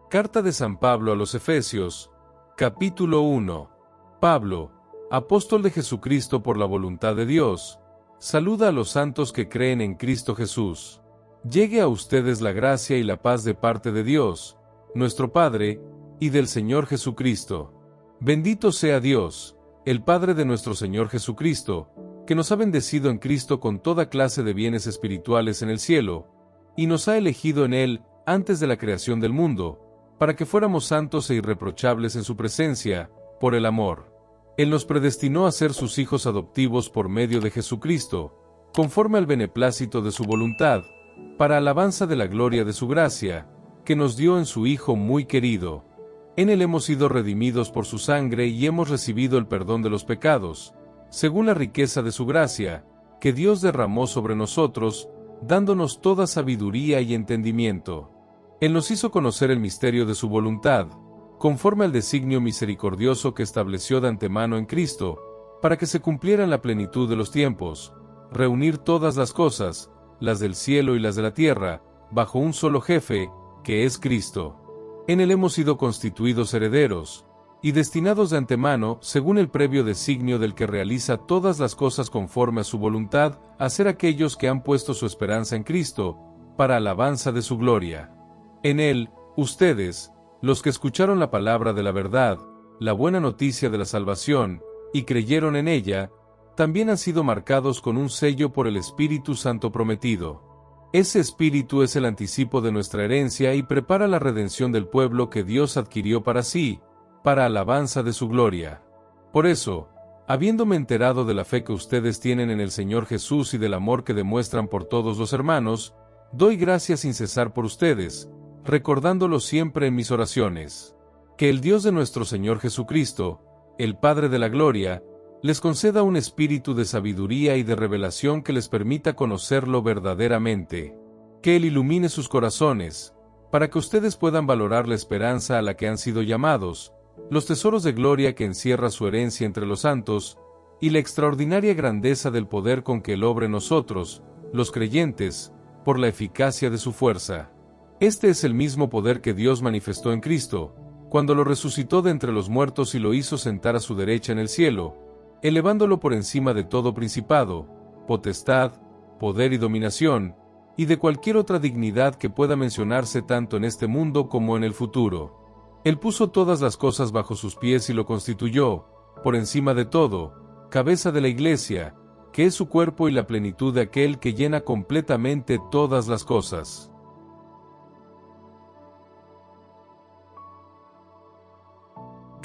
Carta de San Pablo a los Efesios, capítulo 1. Pablo, apóstol de Jesucristo por la voluntad de Dios, saluda a los santos que creen en Cristo Jesús. Llegue a ustedes la gracia y la paz de parte de Dios, nuestro Padre, y del Señor Jesucristo. Bendito sea Dios, el Padre de nuestro Señor Jesucristo, que nos ha bendecido en Cristo con toda clase de bienes espirituales en el cielo, y nos ha elegido en Él antes de la creación del mundo, para que fuéramos santos e irreprochables en su presencia, por el amor. Él nos predestinó a ser sus hijos adoptivos por medio de Jesucristo, conforme al beneplácito de su voluntad, para alabanza de la gloria de su gracia, que nos dio en su Hijo muy querido. En Él hemos sido redimidos por su sangre y hemos recibido el perdón de los pecados, según la riqueza de su gracia, que Dios derramó sobre nosotros, dándonos toda sabiduría y entendimiento. Él nos hizo conocer el misterio de su voluntad, conforme al designio misericordioso que estableció de antemano en Cristo, para que se cumpliera en la plenitud de los tiempos, reunir todas las cosas, las del cielo y las de la tierra, bajo un solo jefe, que es Cristo. En Él hemos sido constituidos herederos, y destinados de antemano, según el previo designio del que realiza todas las cosas conforme a su voluntad, a ser aquellos que han puesto su esperanza en Cristo, para alabanza de su gloria. En Él, ustedes, los que escucharon la palabra de la verdad, la buena noticia de la salvación, y creyeron en ella, también han sido marcados con un sello por el Espíritu Santo prometido. Ese Espíritu es el anticipo de nuestra herencia y prepara la redención del pueblo que Dios adquirió para sí, para alabanza de su gloria. Por eso, habiéndome enterado de la fe que ustedes tienen en el Señor Jesús y del amor que demuestran por todos los hermanos, doy gracias sin cesar por ustedes, recordándolo siempre en mis oraciones. Que el Dios de nuestro Señor Jesucristo, el Padre de la Gloria, les conceda un espíritu de sabiduría y de revelación que les permita conocerlo verdaderamente. Que Él ilumine sus corazones, para que ustedes puedan valorar la esperanza a la que han sido llamados, los tesoros de gloria que encierra su herencia entre los santos, y la extraordinaria grandeza del poder con que Él obra en nosotros, los creyentes, por la eficacia de su fuerza. Este es el mismo poder que Dios manifestó en Cristo, cuando lo resucitó de entre los muertos y lo hizo sentar a su derecha en el cielo, elevándolo por encima de todo principado, potestad, poder y dominación, y de cualquier otra dignidad que pueda mencionarse tanto en este mundo como en el futuro. Él puso todas las cosas bajo sus pies y lo constituyó, por encima de todo, cabeza de la Iglesia, que es su cuerpo y la plenitud de aquel que llena completamente todas las cosas.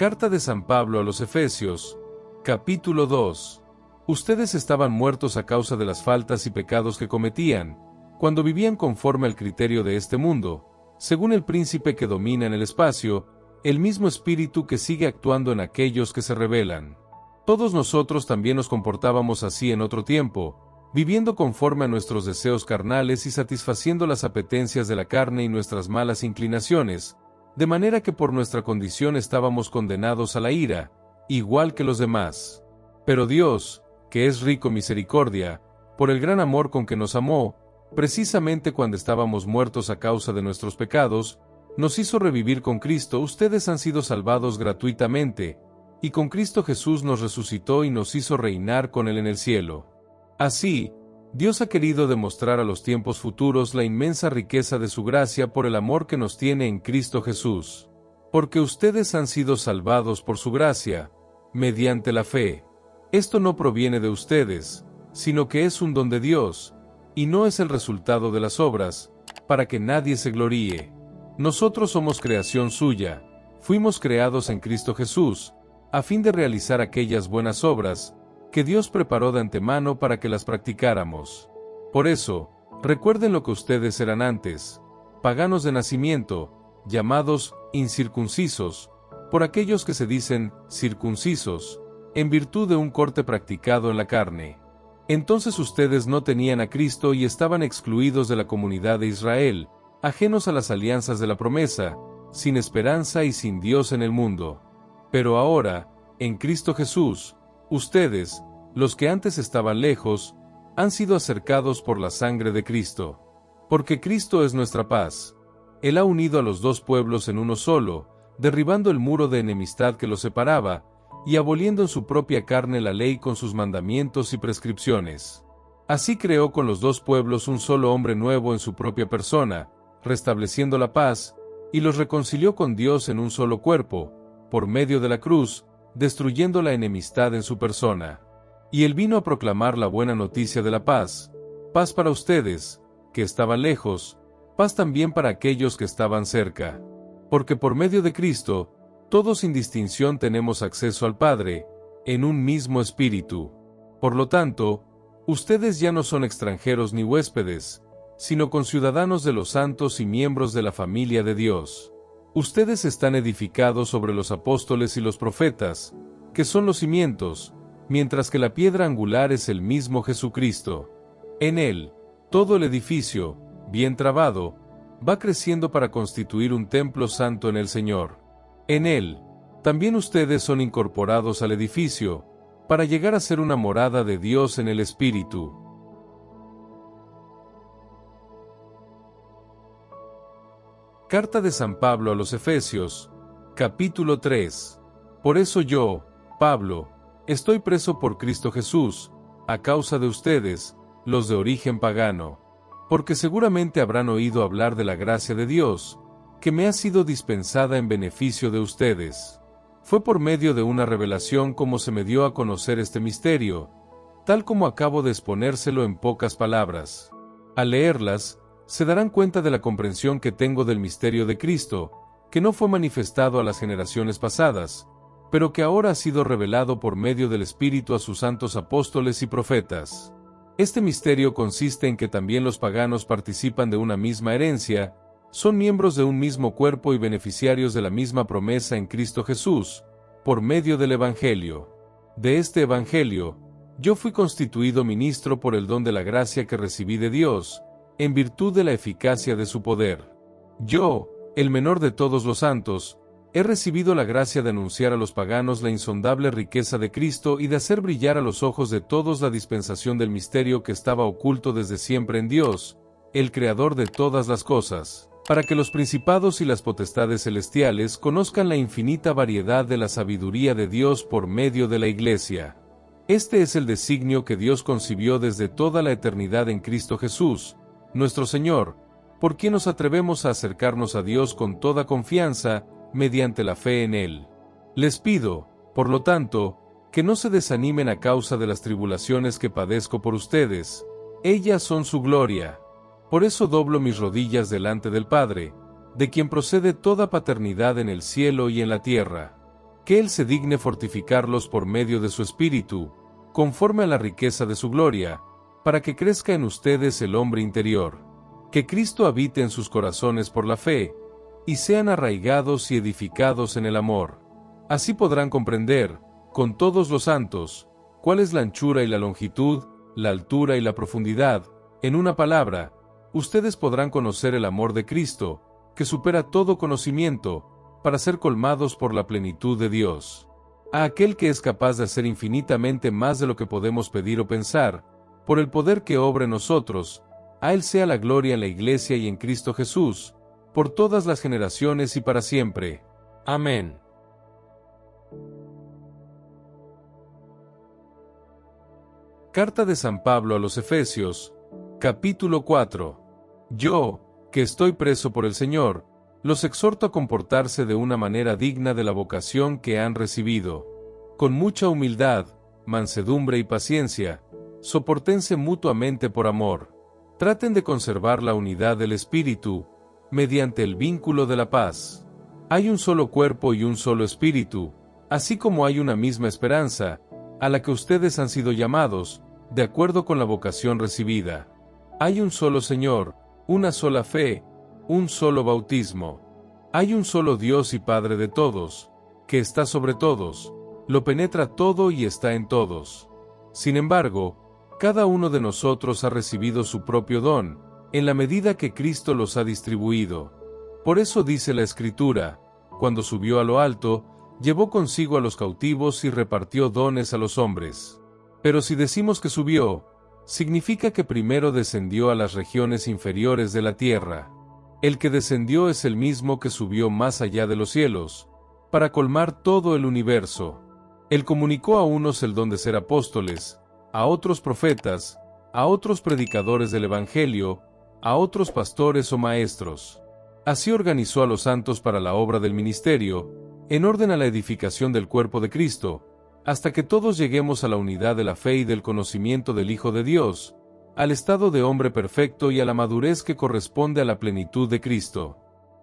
Carta de San Pablo a los Efesios, capítulo 2. Ustedes estaban muertos a causa de las faltas y pecados que cometían, cuando vivían conforme al criterio de este mundo, según el príncipe que domina en el espacio, el mismo espíritu que sigue actuando en aquellos que se rebelan. Todos nosotros también nos comportábamos así en otro tiempo, viviendo conforme a nuestros deseos carnales y satisfaciendo las apetencias de la carne y nuestras malas inclinaciones, de manera que por nuestra condición estábamos condenados a la ira, igual que los demás. Pero Dios, que es rico en misericordia, por el gran amor con que nos amó, precisamente cuando estábamos muertos a causa de nuestros pecados, nos hizo revivir con Cristo. Ustedes han sido salvados gratuitamente, y con Cristo Jesús nos resucitó y nos hizo reinar con Él en el cielo. Así, Dios ha querido demostrar a los tiempos futuros la inmensa riqueza de su gracia por el amor que nos tiene en Cristo Jesús. Porque ustedes han sido salvados por su gracia, mediante la fe. Esto no proviene de ustedes, sino que es un don de Dios, y no es el resultado de las obras, para que nadie se gloríe. Nosotros somos creación suya, fuimos creados en Cristo Jesús, a fin de realizar aquellas buenas obras, que Dios preparó de antemano para que las practicáramos. Por eso, recuerden lo que ustedes eran antes, paganos de nacimiento, llamados incircuncisos, por aquellos que se dicen circuncisos, en virtud de un corte practicado en la carne. Entonces ustedes no tenían a Cristo y estaban excluidos de la comunidad de Israel, ajenos a las alianzas de la promesa, sin esperanza y sin Dios en el mundo. Pero ahora, en Cristo Jesús, ustedes, los que antes estaban lejos, han sido acercados por la sangre de Cristo. Porque Cristo es nuestra paz. Él ha unido a los dos pueblos en uno solo, derribando el muro de enemistad que los separaba, y aboliendo en su propia carne la ley con sus mandamientos y prescripciones. Así creó con los dos pueblos un solo hombre nuevo en su propia persona, restableciendo la paz, y los reconcilió con Dios en un solo cuerpo, por medio de la cruz, destruyendo la enemistad en su persona. Y Él vino a proclamar la buena noticia de la paz, paz para ustedes, que estaban lejos, paz también para aquellos que estaban cerca. Porque por medio de Cristo, todos sin distinción tenemos acceso al Padre, en un mismo espíritu. Por lo tanto, ustedes ya no son extranjeros ni huéspedes, sino conciudadanos de los santos y miembros de la familia de Dios. Ustedes están edificados sobre los apóstoles y los profetas, que son los cimientos, mientras que la piedra angular es el mismo Jesucristo. En Él, todo el edificio, bien trabado, va creciendo para constituir un templo santo en el Señor. En Él, también ustedes son incorporados al edificio, para llegar a ser una morada de Dios en el Espíritu. Carta de San Pablo a los Efesios, capítulo 3. Por eso yo, Pablo, estoy preso por Cristo Jesús, a causa de ustedes, los de origen pagano. Porque seguramente habrán oído hablar de la gracia de Dios, que me ha sido dispensada en beneficio de ustedes. Fue por medio de una revelación como se me dio a conocer este misterio, tal como acabo de exponérselo en pocas palabras. Al leerlas, se darán cuenta de la comprensión que tengo del misterio de Cristo, que no fue manifestado a las generaciones pasadas, pero que ahora ha sido revelado por medio del Espíritu a sus santos apóstoles y profetas. Este misterio consiste en que también los paganos participan de una misma herencia, son miembros de un mismo cuerpo y beneficiarios de la misma promesa en Cristo Jesús, por medio del Evangelio. De este Evangelio, yo fui constituido ministro por el don de la gracia que recibí de Dios, en virtud de la eficacia de su poder. Yo, el menor de todos los santos, he recibido la gracia de anunciar a los paganos la insondable riqueza de Cristo y de hacer brillar a los ojos de todos la dispensación del misterio que estaba oculto desde siempre en Dios, el Creador de todas las cosas, para que los principados y las potestades celestiales conozcan la infinita variedad de la sabiduría de Dios por medio de la Iglesia. Este es el designio que Dios concibió desde toda la eternidad en Cristo Jesús, nuestro Señor, por quien nos atrevemos a acercarnos a Dios con toda confianza, mediante la fe en Él. Les pido, por lo tanto, que no se desanimen a causa de las tribulaciones que padezco por ustedes. Ellas son su gloria. Por eso doblo mis rodillas delante del Padre, de quien procede toda paternidad en el cielo y en la tierra. Que Él se digne fortificarlos por medio de su Espíritu, conforme a la riqueza de su gloria, para que crezca en ustedes el hombre interior. Que Cristo habite en sus corazones por la fe, y sean arraigados y edificados en el amor. Así podrán comprender, con todos los santos, cuál es la anchura y la longitud, la altura y la profundidad. En una palabra, ustedes podrán conocer el amor de Cristo, que supera todo conocimiento, para ser colmados por la plenitud de Dios. A aquel que es capaz de hacer infinitamente más de lo que podemos pedir o pensar, por el poder que obra en nosotros, a Él sea la gloria en la Iglesia y en Cristo Jesús, por todas las generaciones y para siempre. Amén. Carta de San Pablo a los Efesios, capítulo 4. Yo, que estoy preso por el Señor, los exhorto a comportarse de una manera digna de la vocación que han recibido. Con mucha humildad, mansedumbre y paciencia, sopórtense mutuamente por amor. Traten de conservar la unidad del Espíritu, mediante el vínculo de la paz. Hay un solo cuerpo y un solo Espíritu, así como hay una misma esperanza, a la que ustedes han sido llamados, de acuerdo con la vocación recibida. Hay un solo Señor, una sola fe, un solo bautismo. Hay un solo Dios y Padre de todos, que está sobre todos, lo penetra todo y está en todos. Sin embargo, cada uno de nosotros ha recibido su propio don, en la medida que Cristo los ha distribuido. Por eso dice la Escritura, cuando subió a lo alto, llevó consigo a los cautivos y repartió dones a los hombres. Pero si decimos que subió, significa que primero descendió a las regiones inferiores de la tierra. El que descendió es el mismo que subió más allá de los cielos, para colmar todo el universo. Él comunicó a unos el don de ser apóstoles, a otros profetas, a otros predicadores del Evangelio, a otros pastores o maestros. Así organizó a los santos para la obra del ministerio, en orden a la edificación del cuerpo de Cristo, hasta que todos lleguemos a la unidad de la fe y del conocimiento del Hijo de Dios, al estado de hombre perfecto y a la madurez que corresponde a la plenitud de Cristo.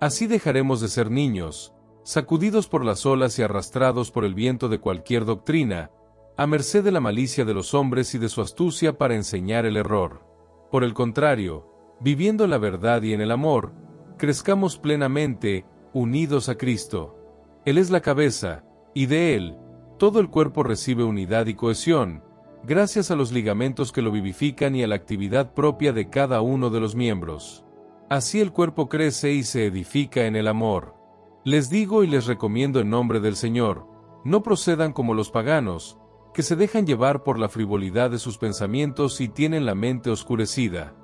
Así dejaremos de ser niños, sacudidos por las olas y arrastrados por el viento de cualquier doctrina, a merced de la malicia de los hombres y de su astucia para enseñar el error. Por el contrario, viviendo en la verdad y en el amor, crezcamos plenamente, unidos a Cristo. Él es la cabeza, y de Él, todo el cuerpo recibe unidad y cohesión, gracias a los ligamentos que lo vivifican y a la actividad propia de cada uno de los miembros. Así el cuerpo crece y se edifica en el amor. Les digo y les recomiendo en nombre del Señor, no procedan como los paganos, que se dejan llevar por la frivolidad de sus pensamientos y tienen la mente oscurecida.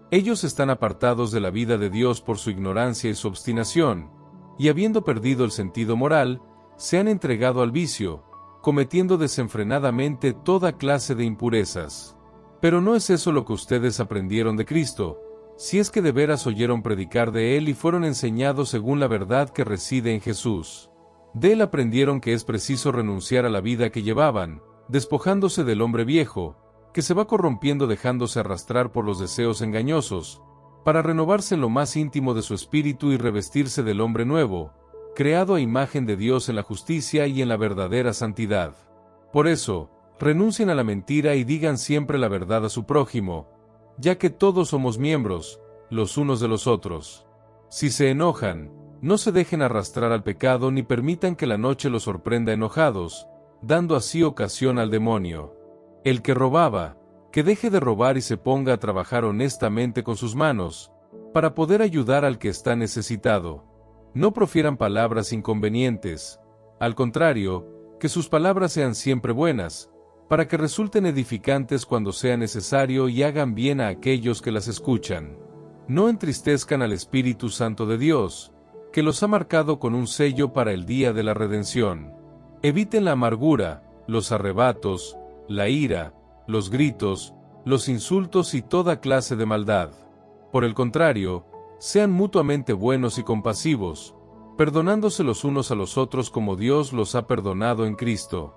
Ellos están apartados de la vida de Dios por su ignorancia y su obstinación, y habiendo perdido el sentido moral, se han entregado al vicio, cometiendo desenfrenadamente toda clase de impurezas. Pero no es eso lo que ustedes aprendieron de Cristo, si es que de veras oyeron predicar de Él y fueron enseñados según la verdad que reside en Jesús. De Él aprendieron que es preciso renunciar a la vida que llevaban, despojándose del hombre viejo, que se va corrompiendo dejándose arrastrar por los deseos engañosos, para renovarse en lo más íntimo de su espíritu y revestirse del hombre nuevo, creado a imagen de Dios en la justicia y en la verdadera santidad. Por eso, renuncien a la mentira y digan siempre la verdad a su prójimo, ya que todos somos miembros, los unos de los otros. Si se enojan, no se dejen arrastrar al pecado ni permitan que la noche los sorprenda enojados, dando así ocasión al demonio. El que robaba, que deje de robar y se ponga a trabajar honestamente con sus manos, para poder ayudar al que está necesitado. No profieran palabras inconvenientes, al contrario, que sus palabras sean siempre buenas, para que resulten edificantes cuando sea necesario y hagan bien a aquellos que las escuchan. No entristezcan al Espíritu Santo de Dios, que los ha marcado con un sello para el día de la redención. Eviten la amargura, los arrebatos, la ira, los gritos, los insultos y toda clase de maldad. Por el contrario, sean mutuamente buenos y compasivos, perdonándose los unos a los otros como Dios los ha perdonado en Cristo.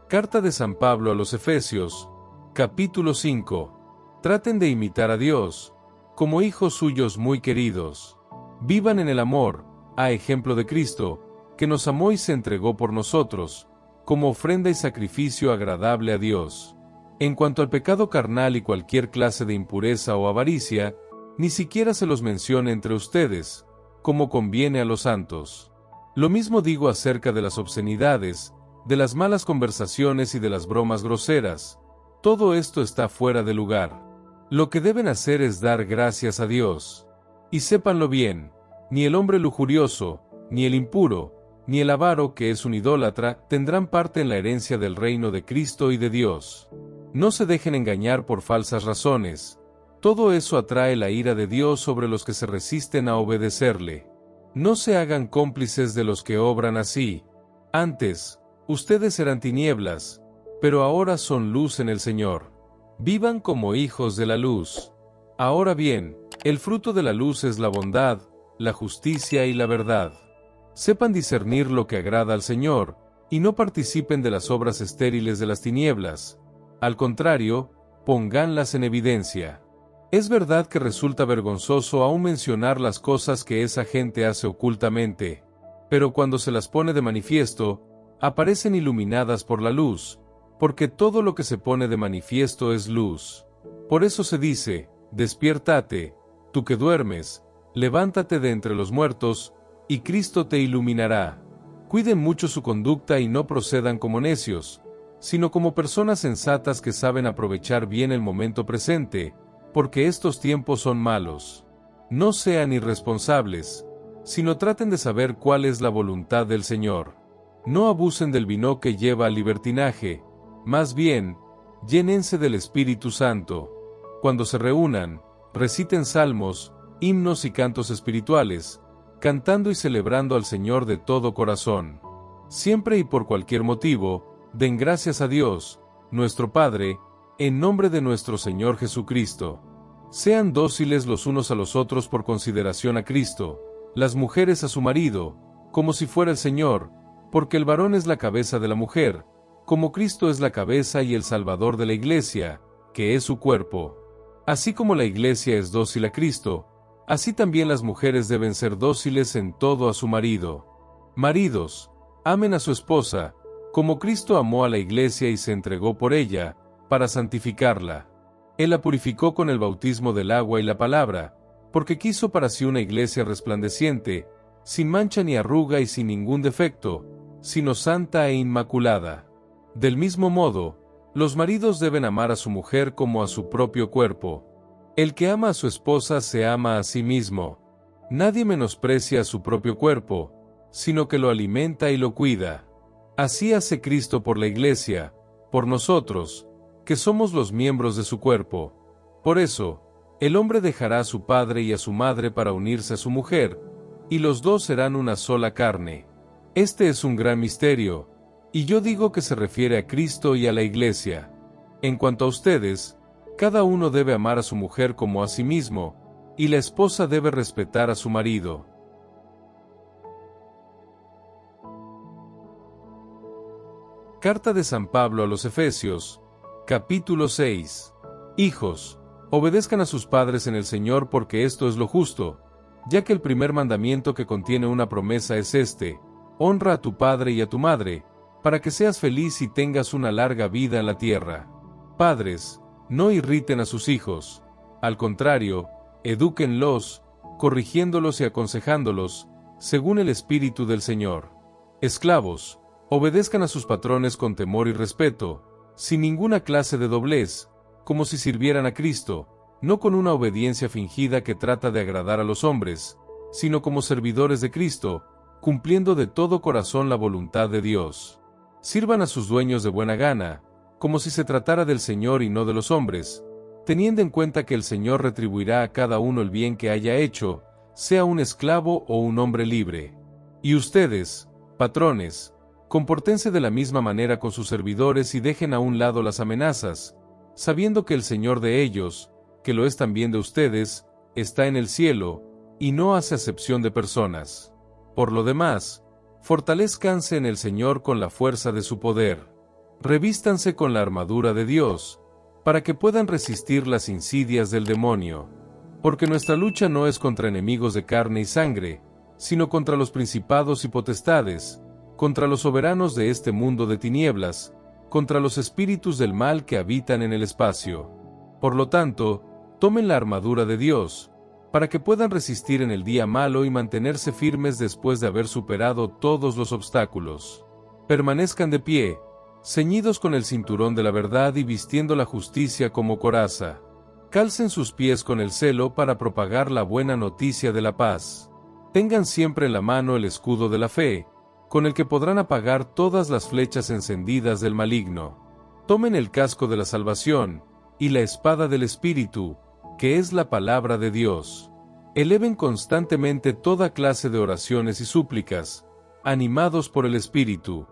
Carta de San Pablo a los Efesios, capítulo 5. Traten de imitar a Dios, como hijos suyos muy queridos. Vivan en el amor, a ejemplo de Cristo, que nos amó y se entregó por nosotros, como ofrenda y sacrificio agradable a Dios. En cuanto al pecado carnal y cualquier clase de impureza o avaricia, ni siquiera se los mencione entre ustedes, como conviene a los santos. Lo mismo digo acerca de las obscenidades, de las malas conversaciones y de las bromas groseras. Todo esto está fuera de lugar. Lo que deben hacer es dar gracias a Dios. Y sépanlo bien, ni el hombre lujurioso, ni el impuro, ni el avaro que es un idólatra, tendrán parte en la herencia del reino de Cristo y de Dios. No se dejen engañar por falsas razones. Todo eso atrae la ira de Dios sobre los que se resisten a obedecerle. No se hagan cómplices de los que obran así. Antes, ustedes eran tinieblas, pero ahora son luz en el Señor. Vivan como hijos de la luz. Ahora bien, el fruto de la luz es la bondad, la justicia y la verdad. Sepan discernir lo que agrada al Señor, y no participen de las obras estériles de las tinieblas. Al contrario, pónganlas en evidencia. Es verdad que resulta vergonzoso aún mencionar las cosas que esa gente hace ocultamente, pero cuando se las pone de manifiesto, aparecen iluminadas por la luz, porque todo lo que se pone de manifiesto es luz. Por eso se dice, despiértate, tú que duermes, levántate de entre los muertos, y Cristo te iluminará. Cuiden mucho su conducta y no procedan como necios, sino como personas sensatas que saben aprovechar bien el momento presente, porque estos tiempos son malos. No sean irresponsables, sino traten de saber cuál es la voluntad del Señor. No abusen del vino que lleva al libertinaje, más bien, Llénense del Espíritu Santo. Cuando se reúnan, reciten salmos, himnos y cantos espirituales, cantando y celebrando al Señor de todo corazón. Siempre y por cualquier motivo, den gracias a Dios, nuestro Padre, en nombre de nuestro Señor Jesucristo. Sean dóciles los unos a los otros por consideración a Cristo, las mujeres a su marido, como si fuera el Señor, porque el varón es la cabeza de la mujer, como Cristo es la cabeza y el Salvador de la Iglesia, que es su cuerpo. Así como la Iglesia es dócil a Cristo, así también las mujeres deben ser dóciles en todo a su marido. Maridos, amen a su esposa, como Cristo amó a la Iglesia y se entregó por ella, para santificarla. Él la purificó con el bautismo del agua y la palabra, porque quiso para sí una Iglesia resplandeciente, sin mancha ni arruga y sin ningún defecto, sino santa e inmaculada. Del mismo modo, los maridos deben amar a su mujer como a su propio cuerpo. El que ama a su esposa se ama a sí mismo. Nadie menosprecia a su propio cuerpo, sino que lo alimenta y lo cuida. Así hace Cristo por la Iglesia, por nosotros, que somos los miembros de su cuerpo. Por eso, el hombre dejará a su padre y a su madre para unirse a su mujer, y los dos serán una sola carne. Este es un gran misterio, y yo digo que se refiere a Cristo y a la Iglesia. En cuanto a ustedes, cada uno debe amar a su mujer como a sí mismo, y la esposa debe respetar a su marido. Carta de San Pablo a los Efesios, capítulo 6. Hijos, obedezcan a sus padres en el Señor porque esto es lo justo, ya que el primer mandamiento que contiene una promesa es este: honra a tu padre y a tu madre, para que seas feliz y tengas una larga vida en la tierra. Padres, no irriten a sus hijos, al contrario, edúquenlos, corrigiéndolos y aconsejándolos, según el Espíritu del Señor. Esclavos, obedezcan a sus patrones con temor y respeto, sin ninguna clase de doblez, como si sirvieran a Cristo, no con una obediencia fingida que trata de agradar a los hombres, sino como servidores de Cristo, cumpliendo de todo corazón la voluntad de Dios. Sirvan a sus dueños de buena gana, como si se tratara del Señor y no de los hombres, teniendo en cuenta que el Señor retribuirá a cada uno el bien que haya hecho, sea un esclavo o un hombre libre. Y ustedes, patrones, compórtense de la misma manera con sus servidores y dejen a un lado las amenazas, sabiendo que el Señor de ellos, que lo es también de ustedes, está en el cielo, y no hace acepción de personas. Por lo demás, fortalezcanse en el Señor con la fuerza de su poder. Revístanse con la armadura de Dios, para que puedan resistir las insidias del demonio. Porque nuestra lucha no es contra enemigos de carne y sangre, sino contra los principados y potestades, contra los soberanos de este mundo de tinieblas, contra los espíritus del mal que habitan en el espacio. Por lo tanto, tomen la armadura de Dios, para que puedan resistir en el día malo y mantenerse firmes después de haber superado todos los obstáculos. Permanezcan de pie, ceñidos con el cinturón de la verdad y vistiendo la justicia como coraza. Calcen sus pies con el celo para propagar la buena noticia de la paz. Tengan siempre en la mano el escudo de la fe, con el que podrán apagar todas las flechas encendidas del maligno. Tomen el casco de la salvación, y la espada del Espíritu, que es la palabra de Dios. Eleven constantemente toda clase de oraciones y súplicas, animados por el Espíritu.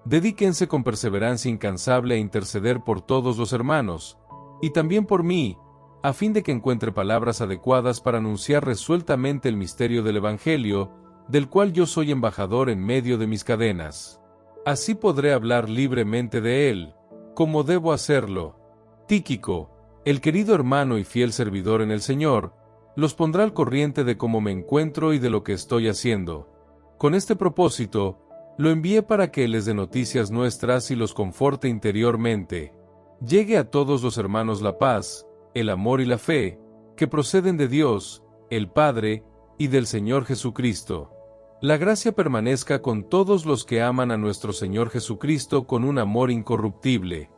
Dedíquense con perseverancia incansable a interceder por todos los hermanos, y también por mí, a fin de que encuentre palabras adecuadas para anunciar resueltamente el misterio del Evangelio, del cual yo soy embajador en medio de mis cadenas. Así podré hablar libremente de él, como debo hacerlo. Tíquico, el querido hermano y fiel servidor en el Señor, los pondrá al corriente de cómo me encuentro y de lo que estoy haciendo. Con este propósito, lo envié para que les dé noticias nuestras y los conforte interiormente. Llegue a todos los hermanos la paz, el amor y la fe, que proceden de Dios, el Padre, y del Señor Jesucristo. La gracia permanezca con todos los que aman a nuestro Señor Jesucristo con un amor incorruptible.